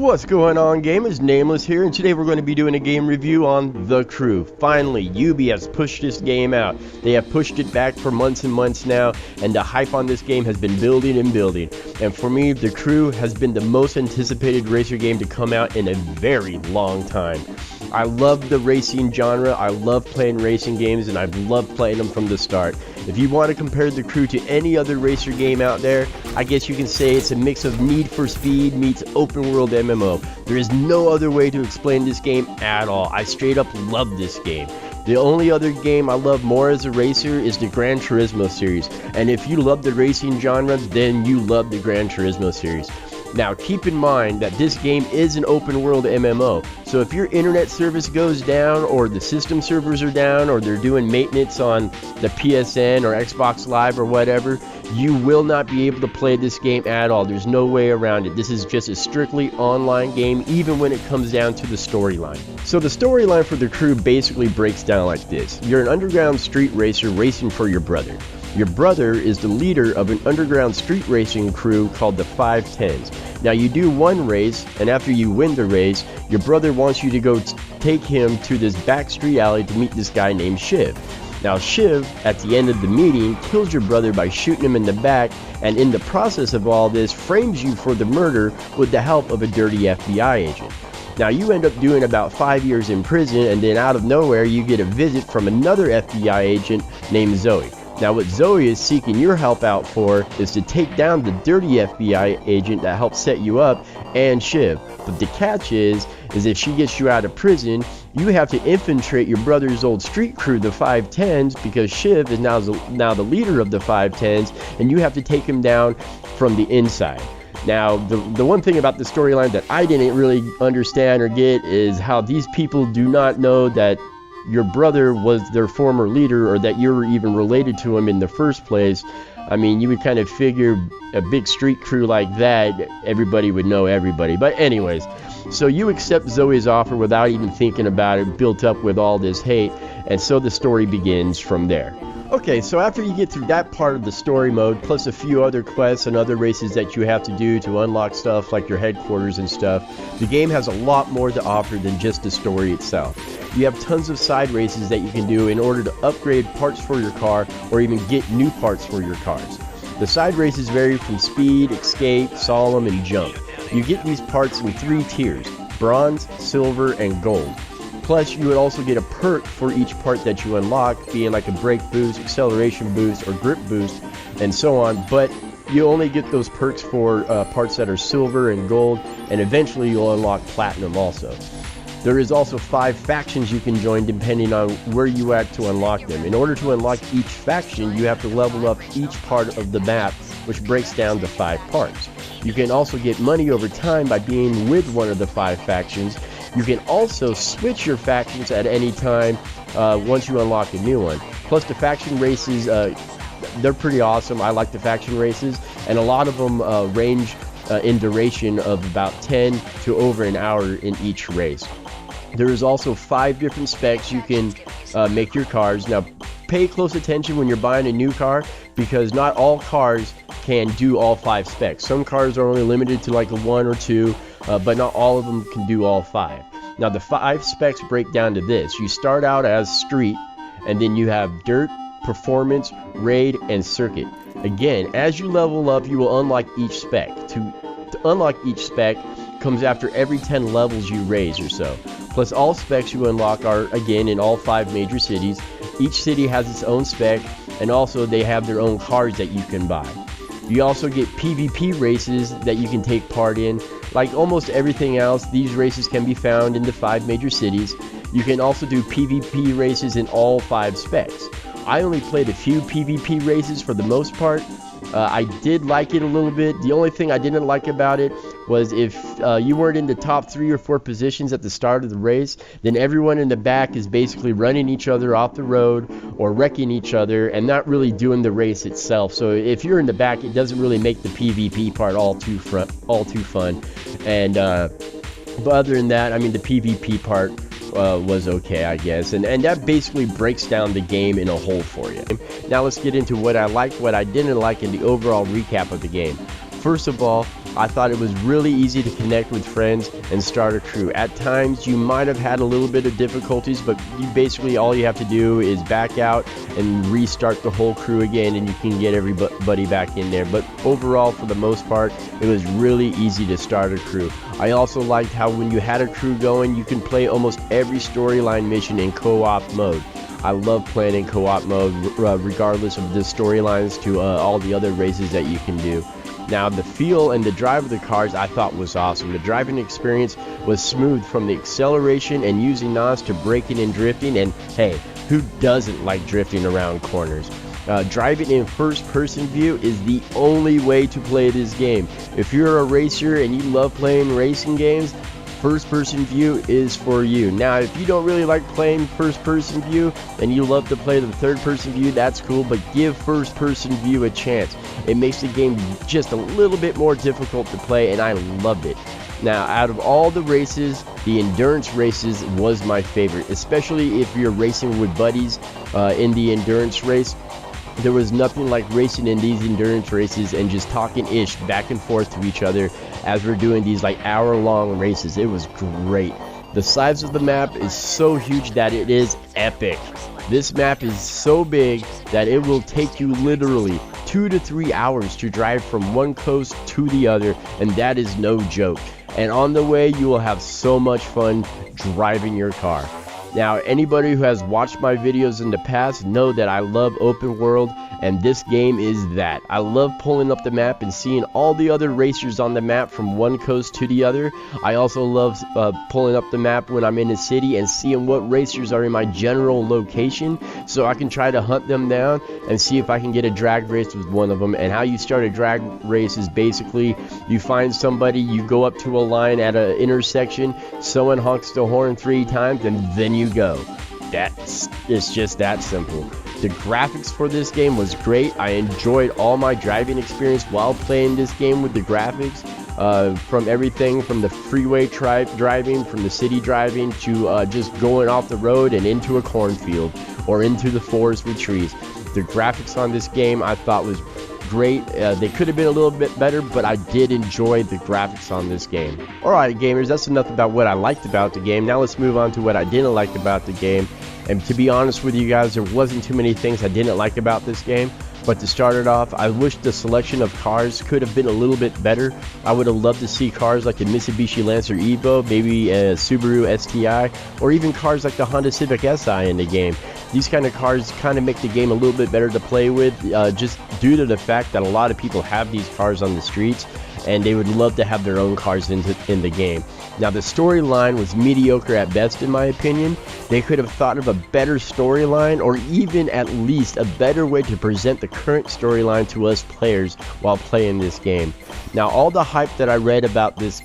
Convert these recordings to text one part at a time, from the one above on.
What's going on, gamers? Nameless here, and today we're going to be doing a game review on The Crew. Finally, Ubi has pushed this game out. They have pushed it back for months and months now, and the hype on this game has been building and building. And for me, The Crew has been the most anticipated racer game to come out in a very long time. I love the racing genre, I love playing racing games, and I've loved playing them from the start. If you want to compare The Crew to any other racer game out there, I guess you can say it's a mix of Need for Speed meets open world MMO. There is no other way to explain this game at all. I straight up love this game. The only other game I love more as a racer is the Gran Turismo series. And if you love the racing genre, then you love the Gran Turismo series. Now keep in mind that this game is an open world MMO, so if your internet service goes down, or the system servers are down, or they're doing maintenance on the PSN or Xbox Live or whatever, you will not be able to play this game at all. There's no way around it. This is just a strictly online game, even when it comes down to the storyline. So the storyline for The Crew basically breaks down like this. You're an underground street racer racing for your brother. Your brother is the leader of an underground street racing crew called the 510s. Now you do one race, and after you win the race, your brother wants you to go take him to this back street alley to meet this guy named Shiv. Now Shiv, at the end of the meeting, kills your brother by shooting him in the back, and in the process of all this, frames you for the murder with the help of a dirty FBI agent. Now you end up doing about 5 years in prison, and then out of nowhere you get a visit from another FBI agent named Zoe. Now what Zoe is seeking your help out for is to take down the dirty FBI agent that helped set you up and Shiv. But the catch is if she gets you out of prison, you have to infiltrate your brother's old street crew, the 510s, because Shiv is now the leader of the 510s, and you have to take him down from the inside. Now, the one thing about the storyline that I didn't really understand or get is how these people do not know that your brother was their former leader, or that you were even related to him in the first place. I mean, you would kind of figure a big street crew like that, everybody would know everybody. But anyways, so you accept Zoe's offer without even thinking about it, built up with all this hate, and so the story begins from there. Okay, so after you get through that part of the story mode, plus a few other quests and other races that you have to do to unlock stuff like your headquarters and stuff, the game has a lot more to offer than just the story itself. You have tons of side races that you can do in order to upgrade parts for your car, or even get new parts for your cars. The side races vary from speed, escape, slalom, and jump. You get these parts in 3 tiers: bronze, silver, and gold. Plus, you would also get a perk for each part that you unlock, being like a brake boost, acceleration boost, or grip boost, and so on. But you only get those perks for parts that are silver and gold, and eventually you'll unlock platinum also. There is also 5 factions you can join depending on where you at to unlock them. In order to unlock each faction, you have to level up each part of the map, which breaks down to 5 parts. You can also get money over time by being with one of the 5 factions. You can also switch your factions at any time once you unlock a new one. Plus the faction races, they're pretty awesome. I like the faction races, and a lot of them range in duration of about 10 to over an hour in each race. There is also 5 different specs you can make your cars. Now pay close attention when you're buying a new car, because not all cars can do all 5 specs. Some cars are only limited to like a 1 or 2, but not all of them can do all 5. Now the 5 specs break down to this. You start out as street, and then you have dirt, performance, raid, and circuit. Again, as you level up, you will unlock each spec. To unlock each spec comes after every 10 levels you raise or so. Plus all specs you unlock are, again, in all 5 major cities. Each city has its own spec, and also they have their own cars that you can buy. You also get PvP races that you can take part in. Like almost everything else, these races can be found in the 5 major cities. You can also do PvP races in all 5 specs. I only played a few PvP races for the most part. I did like it a little bit. The only thing I didn't like about it was if you weren't in the top 3 or 4 positions at the start of the race, then everyone in the back is basically running each other off the road or wrecking each other and not really doing the race itself. So if you're in the back, it doesn't really make the PvP part all too fun. And but other than that, I mean, the PvP part was okay, I guess, and that basically breaks down the game in a whole for you. Now let's get into what I liked, what I didn't like, and the overall recap of the game. First of all, I thought it was really easy to connect with friends and start a crew. At times, you might have had a little bit of difficulties, but basically all you have to do is back out and restart the whole crew again, and you can get everybody back in there. But overall, for the most part, it was really easy to start a crew. I also liked how when you had a crew going, you can play almost every storyline mission in co-op mode. I love playing in co-op mode, regardless of the storylines to all the other races that you can do. Now, the feel and the drive of the cars I thought was awesome. The driving experience was smooth, from the acceleration and using NOS to braking and drifting, and hey, who doesn't like drifting around corners? Driving in first-person view is the only way to play this game. If you're a racer and you love playing racing games, first-person view is for you. Now, if you don't really like playing first-person view and you love to play the third-person view, that's cool, but give first-person view a chance. It makes the game just a little bit more difficult to play, and I loved it. Now, out of all the races, the endurance races was my favorite, especially if you're racing with buddies in the endurance race. There was nothing like racing in these endurance races and just talking ish back and forth to each other as we're doing these like hour-long races. It was great. The size of the map is so huge that it is epic. This map is so big that it will take you literally 2 to 3 hours to drive from one coast to the other, and that is no joke. And on the way, you will have so much fun driving your car. Now, anybody who has watched my videos in the past know that I love open world, and this game is that. I love pulling up the map and seeing all the other racers on the map from one coast to the other. I also love pulling up the map when I'm in a city and seeing what racers are in my general location, so I can try to hunt them down and see if I can get a drag race with one of them. And how you start a drag race is basically you find somebody, you go up to a line at an intersection, someone honks the horn 3 times, and then you go. It's just that simple. The graphics for this game was great. I enjoyed all my driving experience while playing this game with the graphics, from everything from the freeway driving, from the city driving, to just going off the road and into a cornfield or into the forest with trees. The graphics on this game I thought was great. They could have been a little bit better, but I did enjoy the graphics on this game. Alright gamers, that's enough about what I liked about the game. Now let's move on to what I didn't like about the game. And to be honest with you guys, there wasn't too many things I didn't like about this game. But to start it off, I wish the selection of cars could have been a little bit better. I would have loved to see cars like the Mitsubishi Lancer Evo, maybe a Subaru STI, or even cars like the Honda Civic Si in the game. These kind of cars kind of make the game a little bit better to play with, just due to the fact that a lot of people have these cars on the streets, and they would love to have their own cars in the game. Now, the storyline was mediocre at best, in my opinion. They could have thought of a better storyline, or even at least a better way to present the current storyline to us players while playing this game. Now, all the hype that I read about this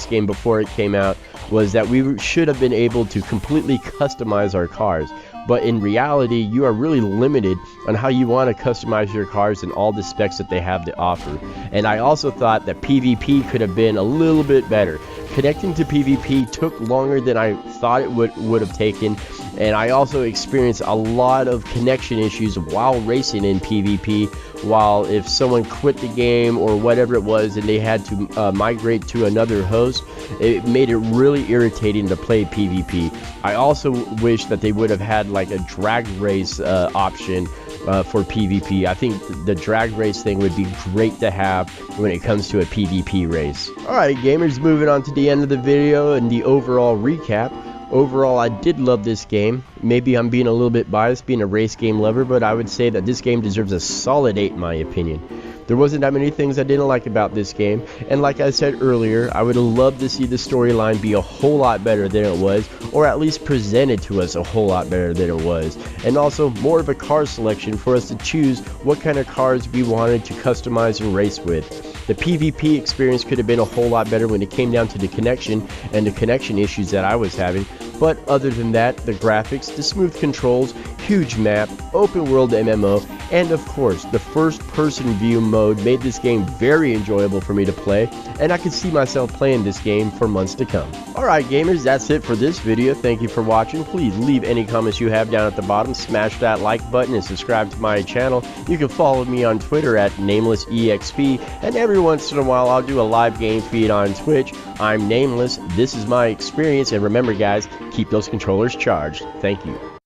game before it came out was that we should have been able to completely customize our cars. But in reality, you are really limited on how you want to customize your cars and all the specs that they have to offer. And I also thought that PvP could have been a little bit better. Connecting to PvP took longer than I thought it would have taken, and I also experienced a lot of connection issues while racing in PvP. While if someone quit the game or whatever it was and they had to migrate to another host, it made it really irritating to play PvP. I also wish that they would have had like a drag race option for PvP. I think the drag race thing would be great to have when it comes to a PvP race. Alright gamers, moving on to the end of the video and the overall recap. Overall, I did love this game. Maybe I'm being a little bit biased being a race game lover, but I would say that this game deserves a solid 8 in my opinion. There wasn't that many things I didn't like about this game, and like I said earlier, I would have loved to see the storyline be a whole lot better than it was, or at least presented to us a whole lot better than it was, and also more of a car selection for us to choose what kind of cars we wanted to customize and race with. The PvP experience could have been a whole lot better when it came down to the connection and the connection issues that I was having, but other than that, the graphics, the smooth controls, huge map, open world MMO, And of course, the first person view mode made this game very enjoyable for me to play, and I could see myself playing this game for months to come. Alright gamers, that's it for this video. Thank you for watching. Please leave any comments you have down at the bottom, smash that like button, and subscribe to my channel. You can follow me on Twitter at NamelessEXP, and every once in a while I'll do a live game feed on Twitch. I'm Nameless, this is my experience, and remember guys, keep those controllers charged. Thank you.